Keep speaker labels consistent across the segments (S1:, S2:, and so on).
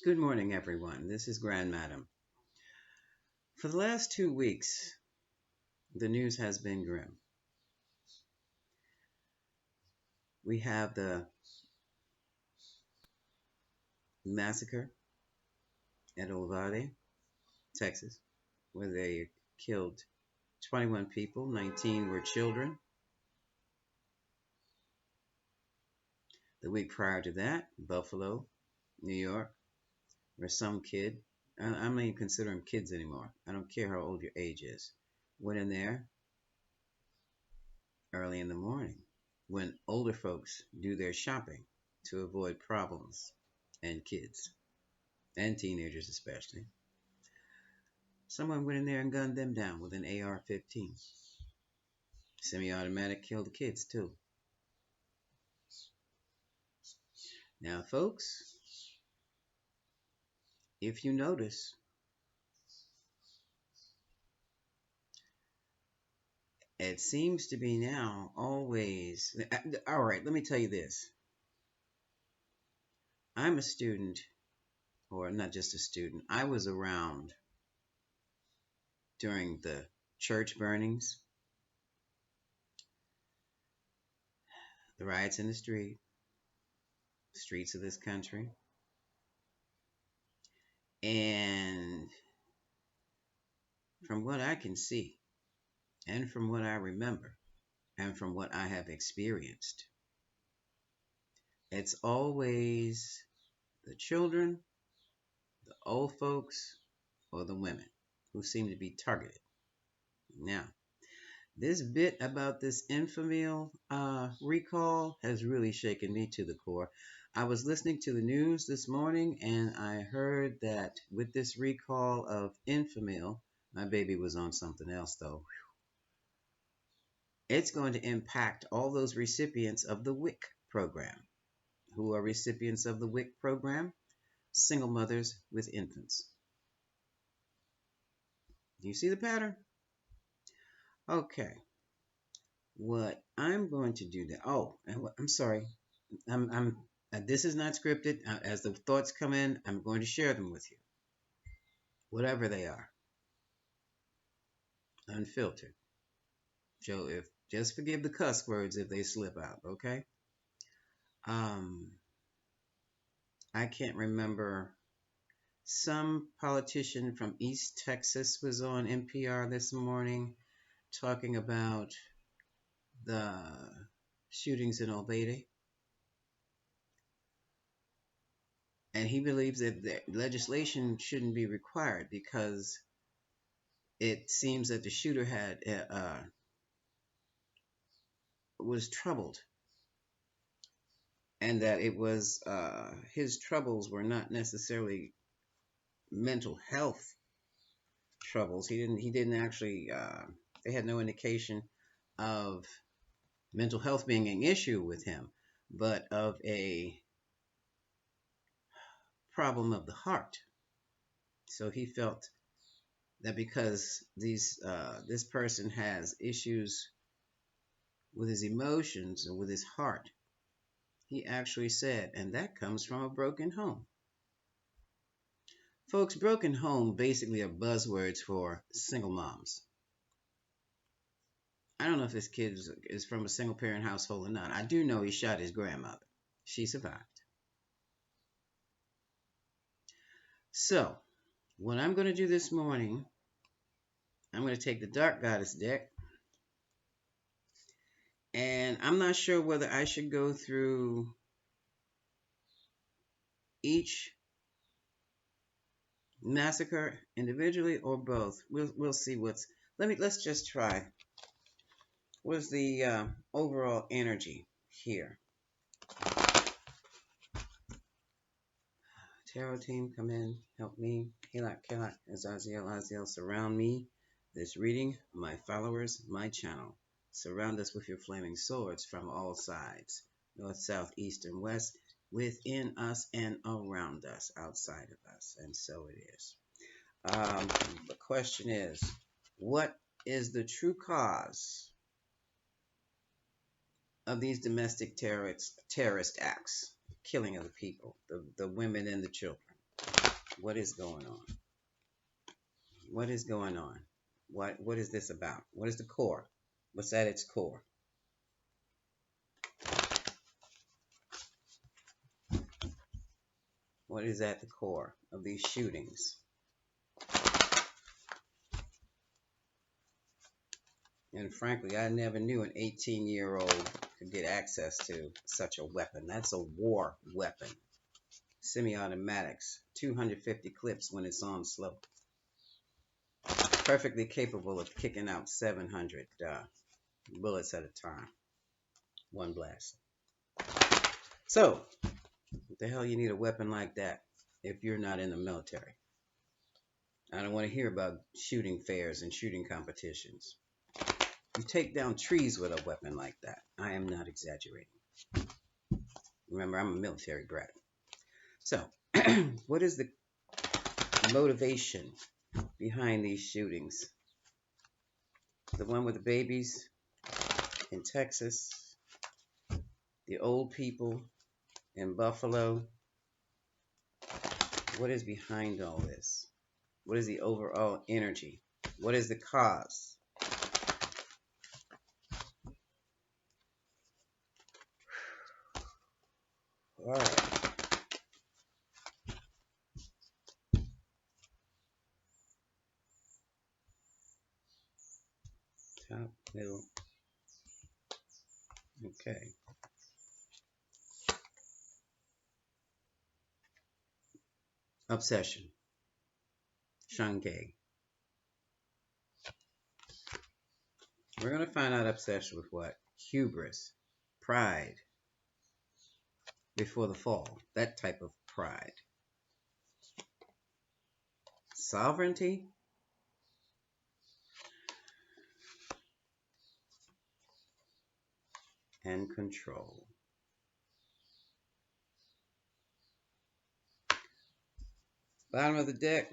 S1: Good morning, everyone. This is Grand Madam. For the last 2 weeks, the news has been grim. We have the massacre at Uvalde, Texas, where they killed 21 people, 19 were children. The week prior to that, Buffalo, New York, where some kid, I'm not even consider them kids anymore. I don't care how old your age is, went in there early in the morning when older folks do their shopping to avoid problems and kids and teenagers especially. Someone went in there and gunned them down with an AR-15. Semi-automatic killed the kids too. Now, folks, if you notice, it seems to be now always. All right, let me tell you this. I'm a student, or not just a student. I was around during the church burnings, the riots in the streets of this country, and from what I can see, and from what I remember, and from what I have experienced, it's always the children, the old folks, or the women who seem to be targeted. Now, this bit about this Enfamil recall has really shaken me to the core. I was listening to the news this morning and I heard that with this recall of Enfamil, my baby was on something else though. It's going to impact all those recipients of the WIC program. Who are recipients of the WIC program? Single mothers with infants. Do you see the pattern? Okay. What I'm going to do now. Oh, and I'm sorry. I'm this is not scripted. As the thoughts come in, I'm going to share them with you, whatever they are, unfiltered. So if just forgive the cuss words if they slip out, okay? Um, I can't remember. Some politician from East Texas was on NPR this morning talking about the shootings in Uvalde. And he believes that the legislation shouldn't be required because it seems that the shooter had was troubled, and that it was his troubles were not necessarily mental health troubles. He didn't actually. They had no indication of mental health being an issue with him, but of a problem of the heart. So he felt that because this person has issues with his emotions and with his heart, he actually said, and that comes from a broken home. Folks, broken home basically are buzzwords for single moms. I don't know if this kid is from a single parent household or not. I do know he shot his grandmother. She survived. So, what I'm going to do this morning, I'm going to take the Dark Goddess deck. And I'm not sure whether I should go through each massacre individually or both. We'll see what's. Let's just try. What's the overall energy here? Tarot team, come in, help me. Hilak, Kelak, Azaziel, Aziel, surround me. This reading, my followers, my channel. Surround us with your flaming swords from all sides, north, south, east, and west, within us and around us, outside of us. And so it is. The question is, what is the true cause of these domestic terrorist acts, killing of the people, the women and the children? What is going on? What is going on? What is this about? What is the core? What's at its core? What is at the core of these shootings? And frankly, I never knew an 18-year-old could get access to such a weapon. That's a war weapon. Semi-automatics, 250 clips when it's on slow. Perfectly capable of kicking out 700 bullets at a time. One blast. So, what the hell you need a weapon like that if you're not in the military? I don't want to hear about shooting fairs and shooting competitions. You take down trees with a weapon like that. I am not exaggerating. Remember, I'm a military brat. So, what is the motivation behind these shootings? The one with the babies in Texas, the old people in Buffalo. What is behind all this? What is the overall energy? What is the cause? All right. Top, middle. Okay. Obsession. Shanghai. We're going to find out obsession with what? Hubris. Pride. Before the fall. That type of pride. Sovereignty. And control. Bottom of the deck.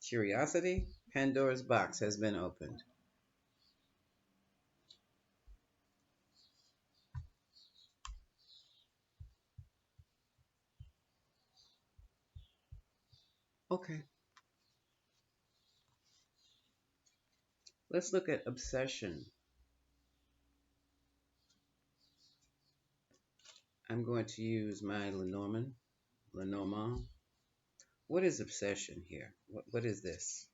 S1: Curiosity. Pandora's box has been opened. Okay. Let's look at obsession. I'm going to use my Lenormand. What is obsession here? What is this?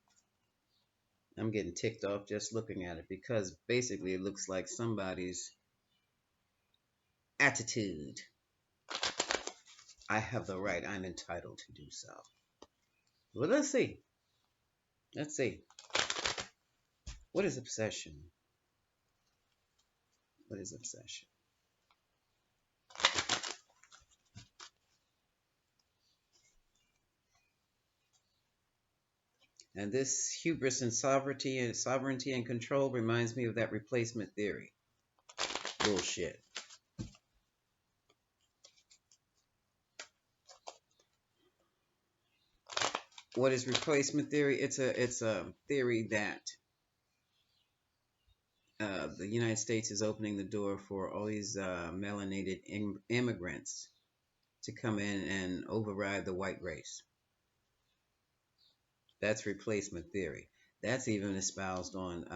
S1: I'm getting ticked off just looking at it because basically it looks like somebody's attitude. I have the right. I'm entitled to do so. Well, let's see. Let's see. What is obsession? What is obsession? And this hubris and sovereignty and control reminds me of that replacement theory. Bullshit. What is replacement theory? It's a theory that the United States is opening the door for all these melanated immigrants to come in and override the white race. That's replacement theory. That's even espoused on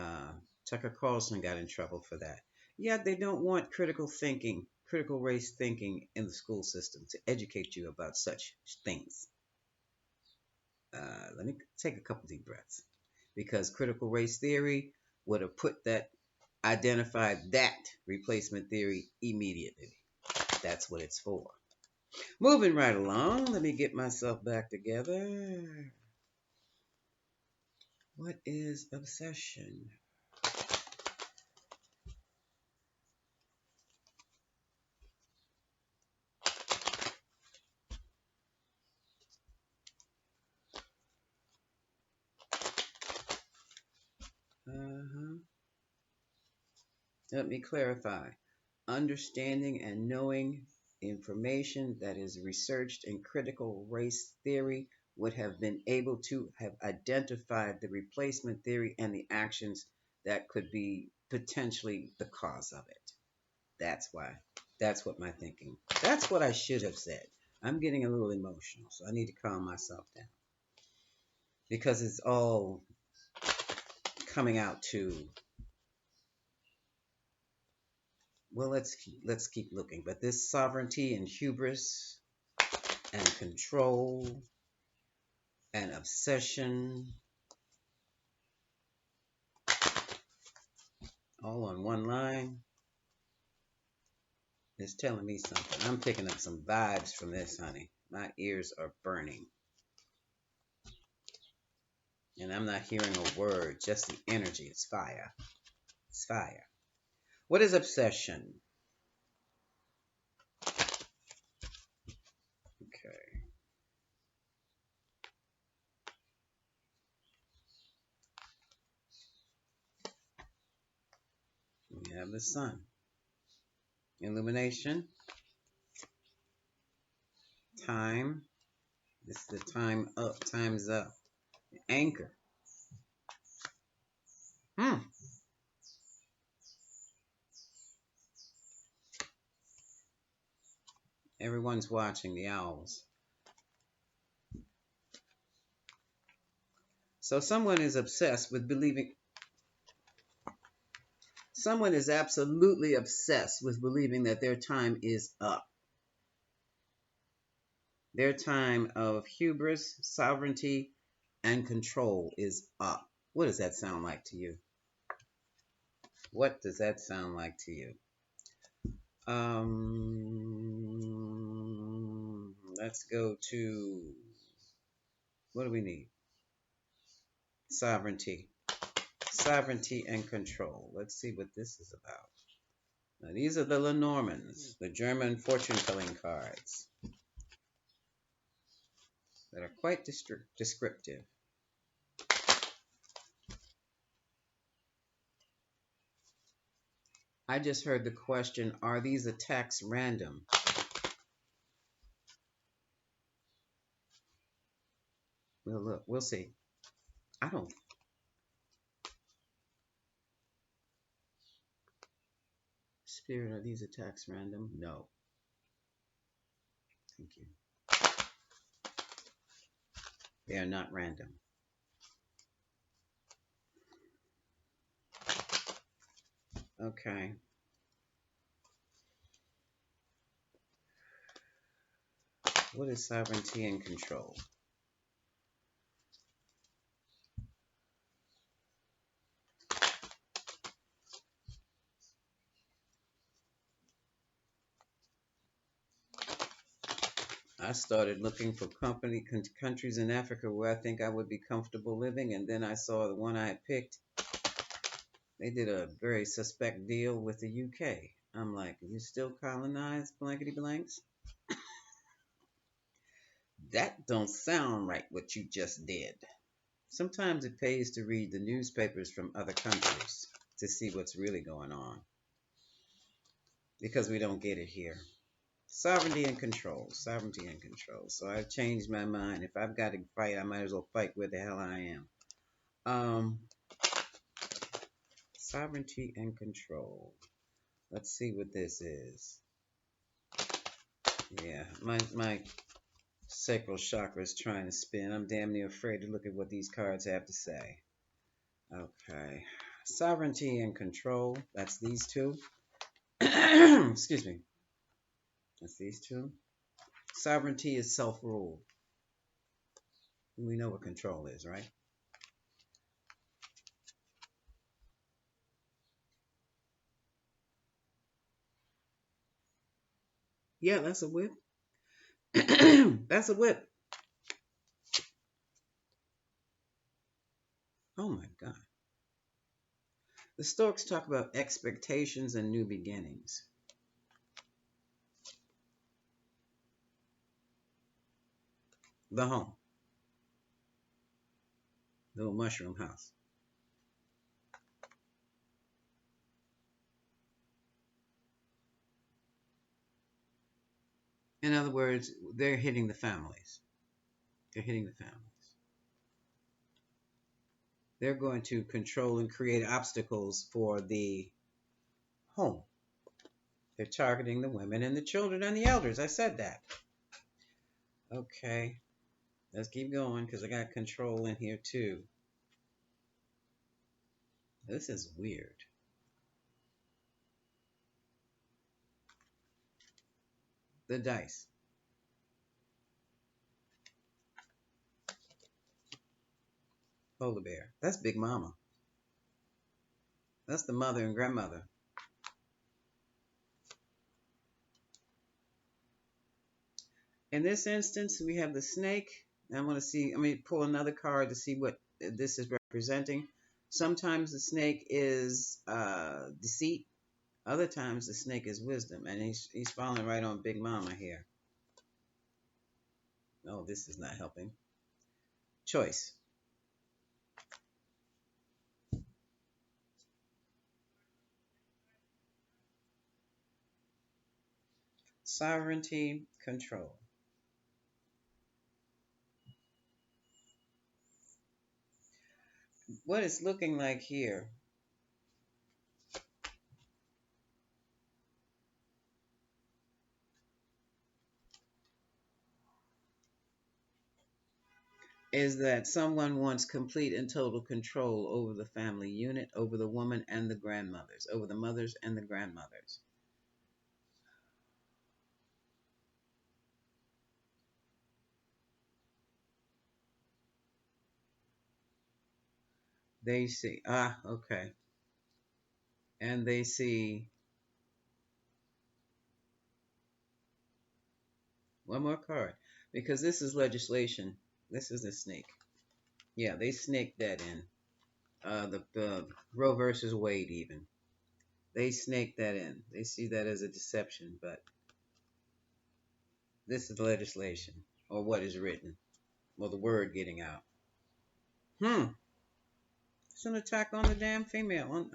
S1: Tucker Carlson got in trouble for that. Yet they don't want critical thinking, critical race thinking in the school system to educate you about such things. Let me take a couple deep breaths. Because critical race theory would have identified that replacement theory immediately. That's what it's for. Moving right along, let me get myself back together. What is obsession? Let me clarify. Understanding and knowing information that is researched in critical race theory would have been able to have identified the replacement theory and the actions that could be potentially the cause of it. That's why. That's what my thinking. That's what I should have said. I'm getting a little emotional, so I need to calm myself down because it's all coming out to, well, let's keep looking. But this sovereignty and hubris and control and obsession all on one line is telling me something. I'm picking up some vibes from this, honey. My ears are burning. And I'm not hearing a word, just the energy. It's fire. It's fire. What is obsession? Okay. We have the sun. Illumination. Time. This is the time up. Time's up. Anchor. Hmm. Everyone's watching the owls. So someone is obsessed with believing. Someone is absolutely obsessed with believing that their time is up. Their time of hubris, sovereignty, and control is up. What does that sound like to you? What does that sound like to you? Let's go to, what do we need? Sovereignty. Sovereignty and control. Let's see what this is about. Now, these are the Lenormands, the German fortune telling cards that are quite descriptive. I just heard the question, are these attacks random? We'll look. We'll see. I don't. Spirit, are these attacks random? No. Thank you. They are not random. Okay. What is sovereignty and control? I started looking for countries in Africa where I think I would be comfortable living, and then I saw the one I had picked. They did a very suspect deal with the UK. I'm like, you still colonize blankety blanks? That don't sound right what you just did. Sometimes it pays to read the newspapers from other countries to see what's really going on because we don't get it here. Sovereignty and control. Sovereignty and control. So I've changed my mind. If I've got to fight, I might as well fight where the hell I am. Sovereignty and control. Let's see what this is. Yeah, my sacral chakra is trying to spin. I'm damn near afraid to look at what these cards have to say. Okay. Sovereignty and control. That's these two. Excuse me. That's these two. Sovereignty is self-rule. We know what control is, right? Yeah, that's a whip. That's a whip. Oh my God. The Stoics talk about expectations and new beginnings. The home. The little mushroom house. In other words, they're hitting the families. They're hitting the families. They're going to control and create obstacles for the home. They're targeting the women and the children and the elders. I said that. Okay, let's keep going because I got control in here too. This is weird. The dice. Polar bear. That's Big Mama. That's the mother and grandmother. In this instance, we have the snake. I want to see, let me pull another card to see what this is representing. Sometimes the snake is deceit. Other times the snake is wisdom. And he's falling right on Big Mama here. Oh, this is not helping. Choice. Sovereignty, control. What it's looking like here is that someone wants complete and total control over the family unit, over the woman and the grandmothers, over the mothers and the grandmothers. They see, okay. And they see one more card because this is legislation. This is the snake. Yeah, they snaked that in. The Roe versus Wade, even. They snaked that in. They see that as a deception, but this is legislation or what is written. Well, the word getting out. It's an attack on the damn female.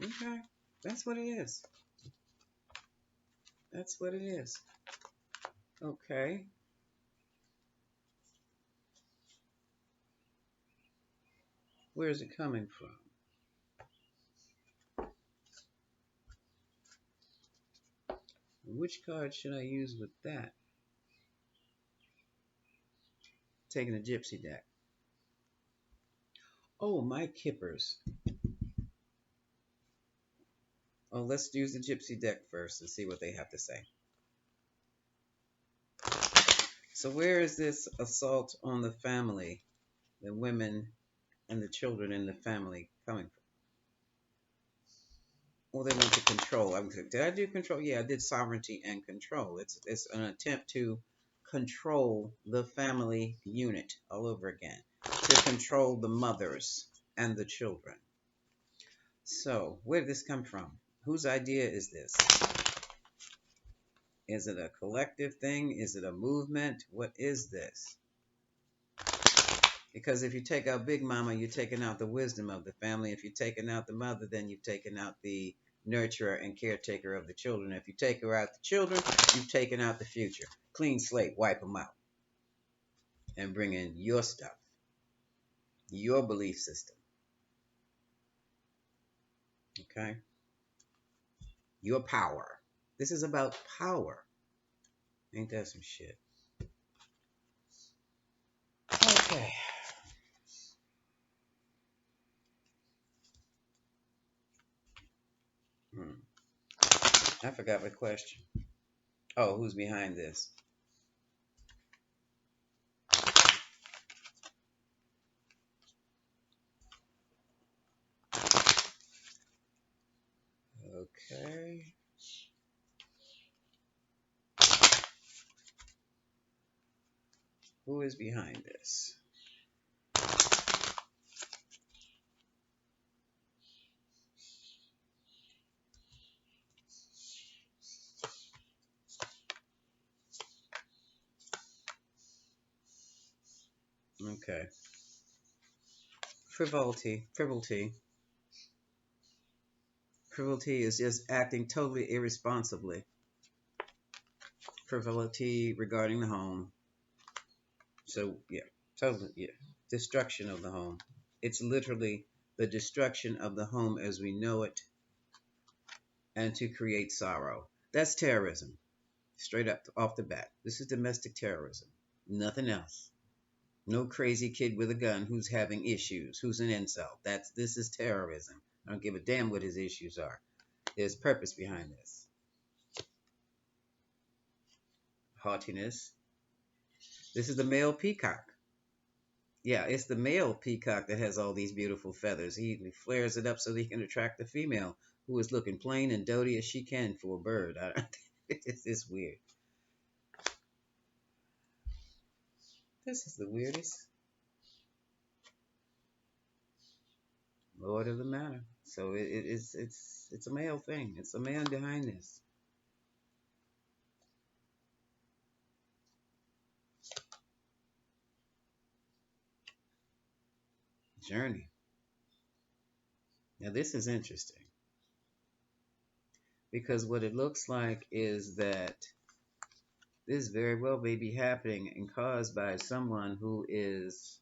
S1: Okay, that's what it is. That's what it is. Okay. Where is it coming from? Which card should I use with that? Taking the gypsy deck. Oh, my kippers. Oh, let's use the gypsy deck first and see what they have to say. So where is this assault on the family, the women and the children in the family coming from? Well, they want to control. Did I do control? Yeah, I did sovereignty and control. It's an attempt to control the family unit all over again, to control the mothers and the children. So where did this come from? Whose idea is this? Is it a collective thing? Is it a movement? What is this? Because if you take out Big Mama, you're taking out the wisdom of the family. If you're taking out the mother, then you've taken out the nurturer and caretaker of the children. If you take her out the children, you've taken out the future. Clean slate, wipe them out. And bring in your stuff, your belief system. Okay? Your power. This is about power. Ain't that some shit? Okay. I forgot my question. Oh, who's behind this? Okay. Who is behind this? Okay. Frivolity. Frivolity. Frivolity is just acting totally irresponsibly. Frivolity regarding the home. So, yeah, totally, yeah. Destruction of the home. It's literally the destruction of the home as we know it and to create sorrow. That's terrorism. Straight up off the bat. This is domestic terrorism. Nothing else. No crazy kid with a gun who's having issues, who's an incel. This is terrorism. I don't give a damn what his issues are. There's purpose behind this. Haughtiness. This is the male peacock. Yeah, it's the male peacock that has all these beautiful feathers. He flares it up so that he can attract the female who is looking plain and doty as she can for a bird. It's weird. This is the weirdest. Lord of the Manor. So it's a male thing. It's a man behind this. Journey. Now this is interesting because what it looks like is that this very well may be happening and caused by someone who is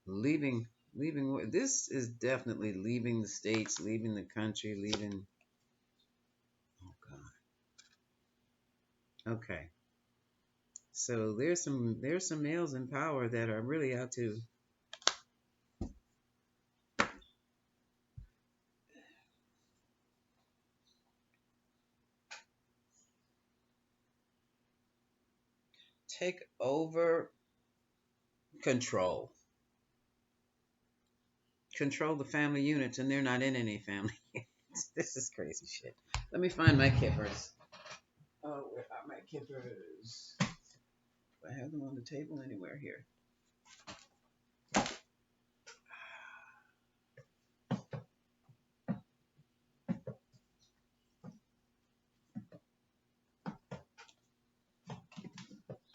S1: leaving. This is definitely leaving the states, leaving the country, leaving. Oh God. Okay. So there's some males in power that are really out to take over, control the family units, and they're not in any family. This is crazy shit. Let me find my kippers. Oh, where are my kippers? Do I have them on the table anywhere here?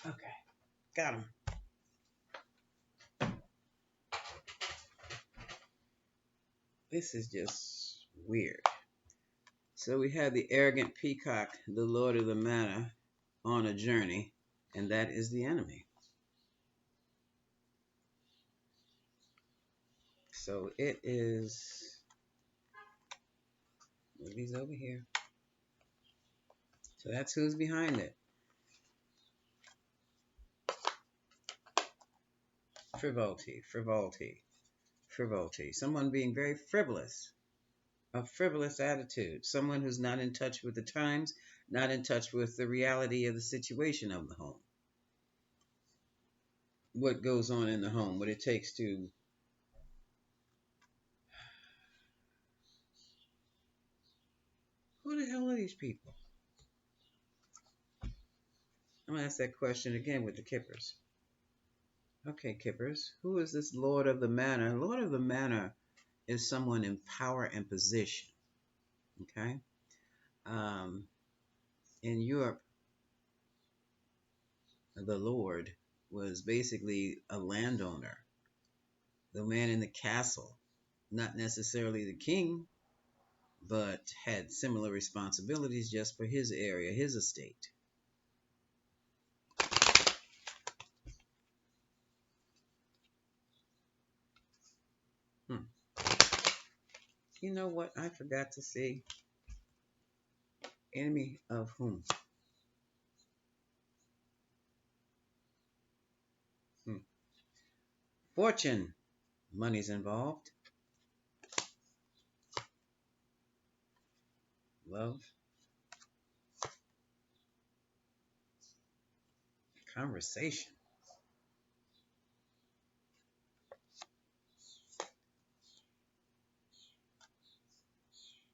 S1: Okay, got them. This is just weird. So we have the arrogant peacock, the lord of the manor, on a journey, and that is the enemy. So it is. Move these over here. So that's who's behind it. Frivolity, frivolity, frivolity. Someone being very frivolous. A frivolous attitude. Someone who's not in touch with the times, not in touch with the reality of the situation of the home. What goes on in the home, what it takes to who the hell are these people? I'm gonna ask that question again with the kippers. Okay, kippers, who is this Lord of the Manor? Lord of the Manor is someone in power and position. Okay, in Europe, the Lord was basically a landowner, the man in the castle, not necessarily the king, but had similar responsibilities just for his area, his estate. You know what? I forgot to say. Enemy of whom? Fortune. Money's involved. Love. Conversation.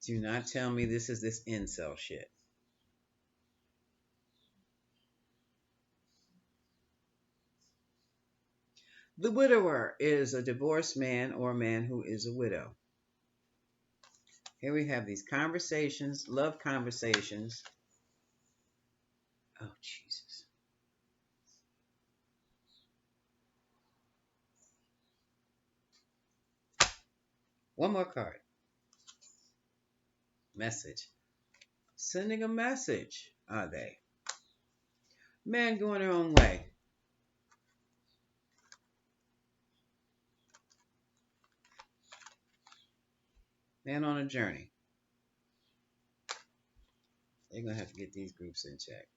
S1: Do not tell me this is this incel shit. The widower is a divorced man or a man who is a widow. Here we have these conversations, love conversations. Oh, Jesus. One more card. Message. Sending a message, are they? Man going their own way. Man on a journey. They're going to have to get these groups in check.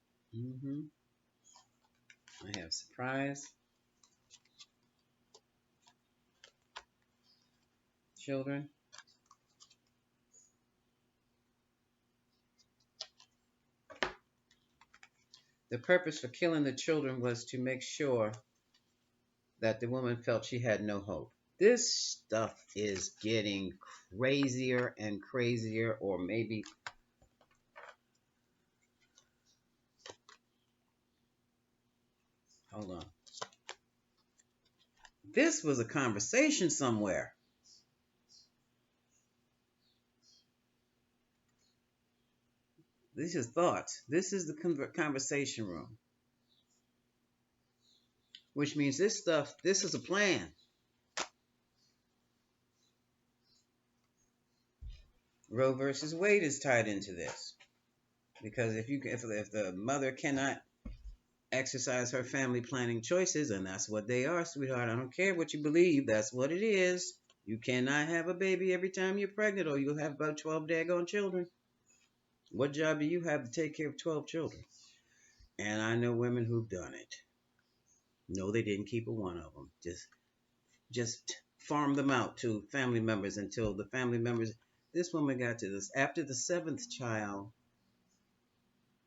S1: I have surprise children. The purpose for killing the children was to make sure that the woman felt she had no hope. This stuff is getting crazier and crazier, or maybe, hold on. This was a conversation somewhere. These are thoughts. This is the conversation room, which means this stuff, this is a plan. Roe versus Wade is tied into this. Because if the mother cannot exercise her family planning choices, and that's what they are, sweetheart. I don't care what you believe, that's what it is. You cannot have a baby every time you're pregnant, or you'll have about 12 daggone children. What job do you have to take care of 12 children? And I know women who've done it. No, they didn't keep a one of them. Just farm them out to family members until the family members. This woman got to this after the seventh child.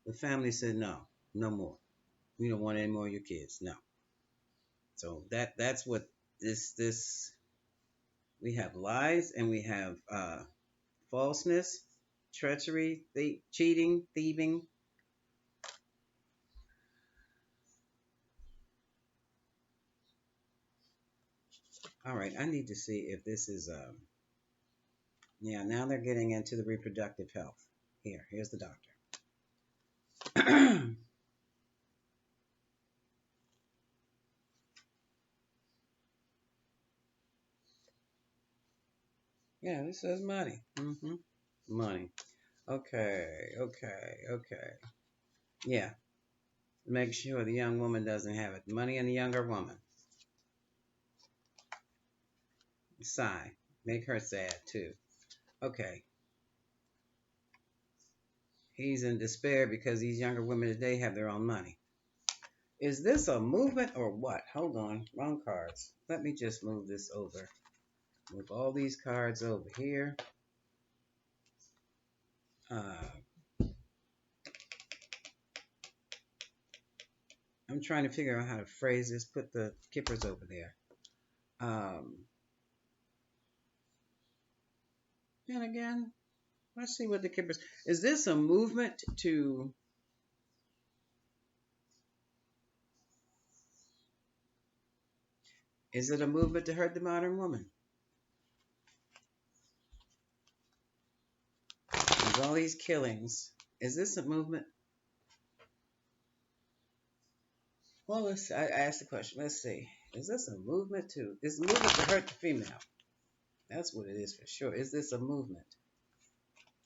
S1: The family said no, no more. We don't want any more of your kids. No. So that's what this we have lies and we have falseness, treachery, cheating, thieving. All right, I need to see if this is yeah, now they're getting into the reproductive health. Here's the doctor. Yeah, this says money. Money. Okay. Yeah, make sure the young woman doesn't have it. Money and the younger woman. Sigh. Make her sad too. Okay. He's in despair because these younger women today have their own money. Is this a movement or what? Hold on. Wrong cards. Let me just move this over. Move all these cards over here. I'm trying to figure out how to phrase this. Put the kippers over there. And again, let's see what the kippers. Is this a movement to? Is it a movement to hurt the modern woman? There's all these killings. Is this a movement? Well, I asked the question. Let's see. Is this a movement to? Is a movement to hurt the female? That's what it is for sure. Is this a movement?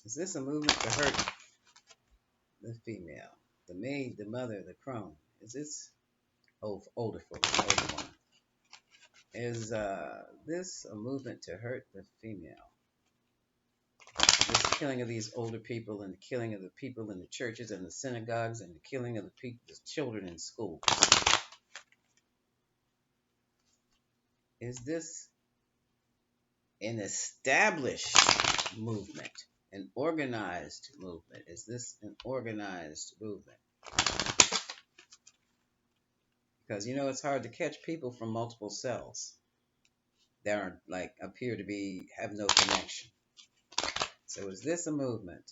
S1: Is this a movement to hurt the female? The maid, the mother, the crone. Is this older folk, older one? Is this a movement to hurt the female? This killing of these older people and the killing of the people in the churches and the synagogues and the killing of the children in school. Is this an established movement, an organized movement? Is this an organized movement? Because it's hard to catch people from multiple cells that are appear to have no connection. So is this a movement?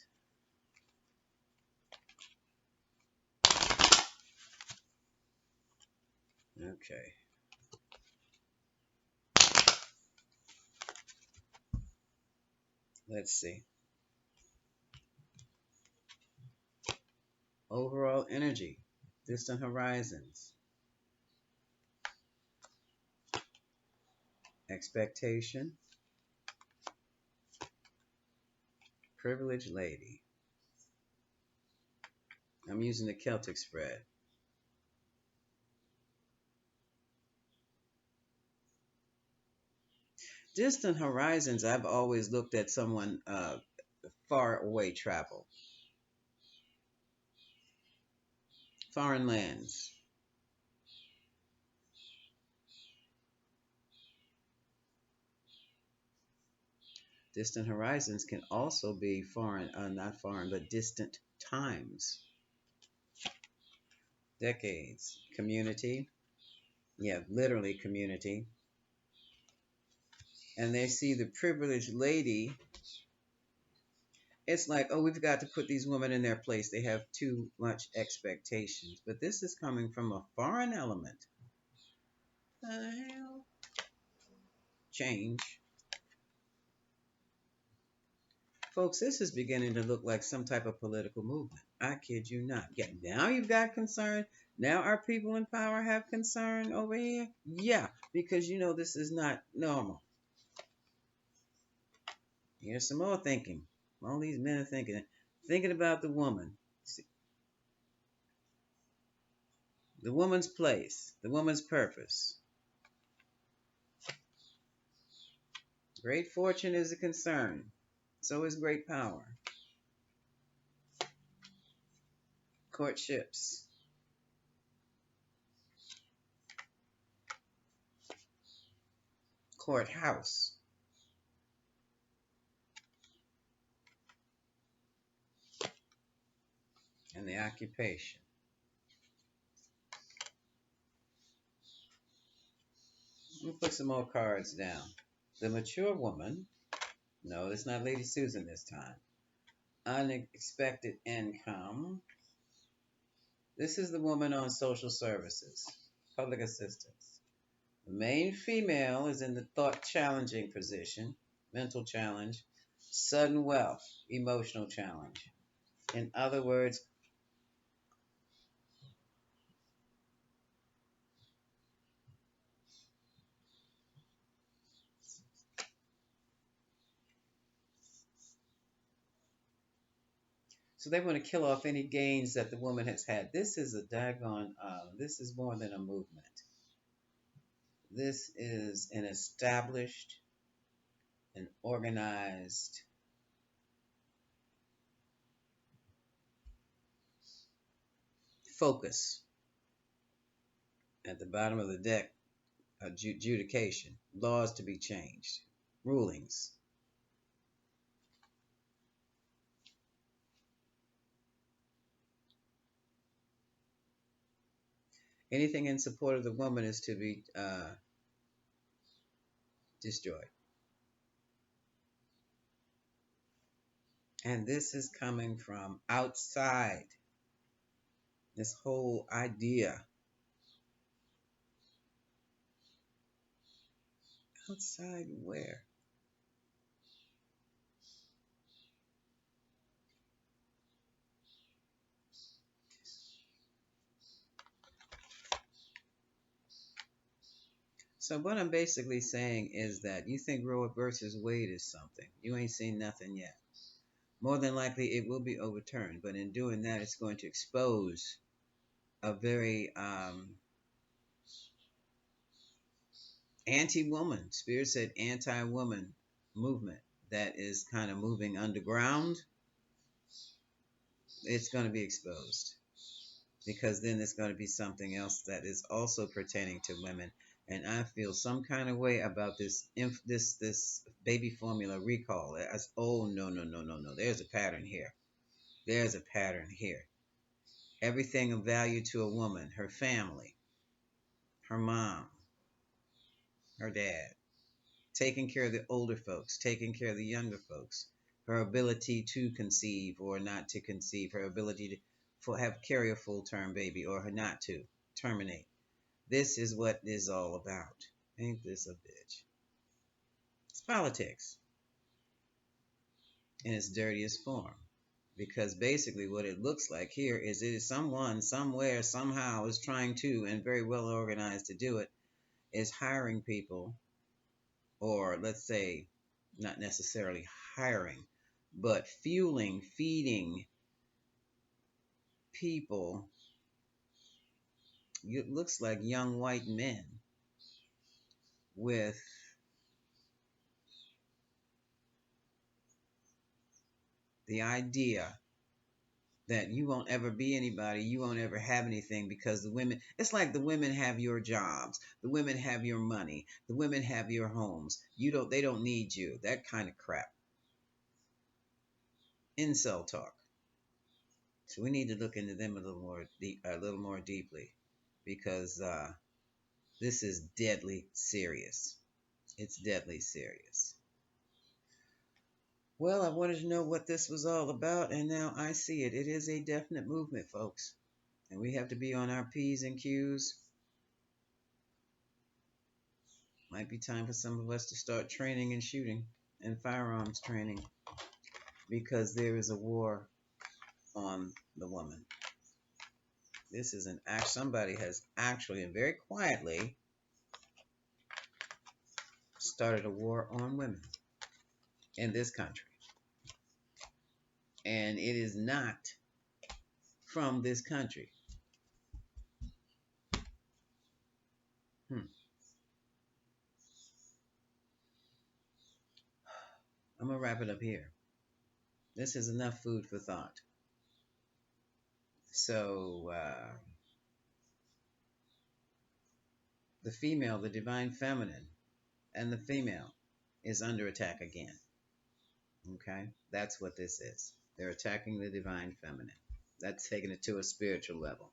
S1: Okay. Let's see. Overall energy, distant horizons, expectation, privileged lady. I'm using the Celtic spread. Distant horizons, I've always looked at someone far away travel. foreign lands. Distant horizons can also be foreign, not foreign, but distant times, decades, community. Yeah, literally community. And they see the privileged lady. It's like, oh, we've got to put these women in their place. They have too much expectations. But this is coming from a foreign element. The hell? Change. Folks, this is beginning to look like some type of political movement. I kid you not. Yeah, now you've got concern. Now our people in power have concern over here. Yeah, because you know this is not normal. Here's some more thinking. All these men are thinking about the woman, the woman's place, the woman's purpose. Great fortune is a concern. So is great power. Courtships. Courthouse. And the occupation. Let me put some more cards down. The mature woman. No, it's not Lady Susan this time. Unexpected income. This is the woman on social services, public assistance. The main female is in the thought challenging position, mental challenge, sudden wealth, emotional challenge. In other words, so they want to kill off any gains that the woman has had. This is a daggone, this is more than a movement. This is an established and organized focus at the bottom of the deck, adjudication, laws to be changed, rulings. Anything in support of the woman is to be destroyed. And this is coming from outside. This whole idea. Outside where? So what I'm basically saying is that you think Roe versus Wade is something. You ain't seen nothing yet. More than likely it will be overturned, but in doing that it's going to expose a very anti-woman, Spirit said anti-woman movement that is kind of moving underground. It's going to be exposed because then there's going to be something else that is also pertaining to women. And I feel some kind of way about this baby formula recall. Oh, no, no, no, no, no. There's a pattern here. There's a pattern here. Everything of value to a woman, her family, her mom, her dad, taking care of the older folks, taking care of the younger folks, her ability to conceive or not to conceive, her ability to carry a full term baby or her not to terminate. This is what it is all about. Ain't this a bitch? It's politics in its dirtiest form. Because basically what it looks like here is it is someone, somewhere, somehow is trying to, and very well organized to do it, is hiring people, or let's say, not necessarily hiring, but fueling, feeding people. It looks like young white men with the idea that you won't ever be anybody, you won't ever have anything because the women, it's like the women have your jobs, the women have your money, the women have your homes. They don't need you. That kind of crap. Incel talk. So we need to look into them a little more deeply, because this is deadly serious. It's deadly serious. Well, I wanted to know what this was all about, and now I see it. It is a definite movement, folks. And we have to be on our P's and Q's. Might be time for some of us to start training and shooting and firearms training, because there is a war on the woman. This is an act. Somebody has actually and very quietly started a war on women in this country. And it is not from this country. Hmm. I'm going to wrap it up here. This is enough food for thought. So, the female, the divine feminine, and the female is under attack again. Okay? That's what this is. They're attacking the divine feminine. That's taking it to a spiritual level.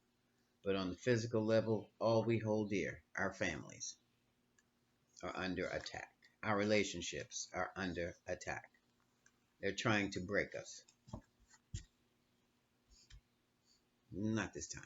S1: But on the physical level, all we hold dear, our families, are under attack. Our relationships are under attack. They're trying to break us. Not this time.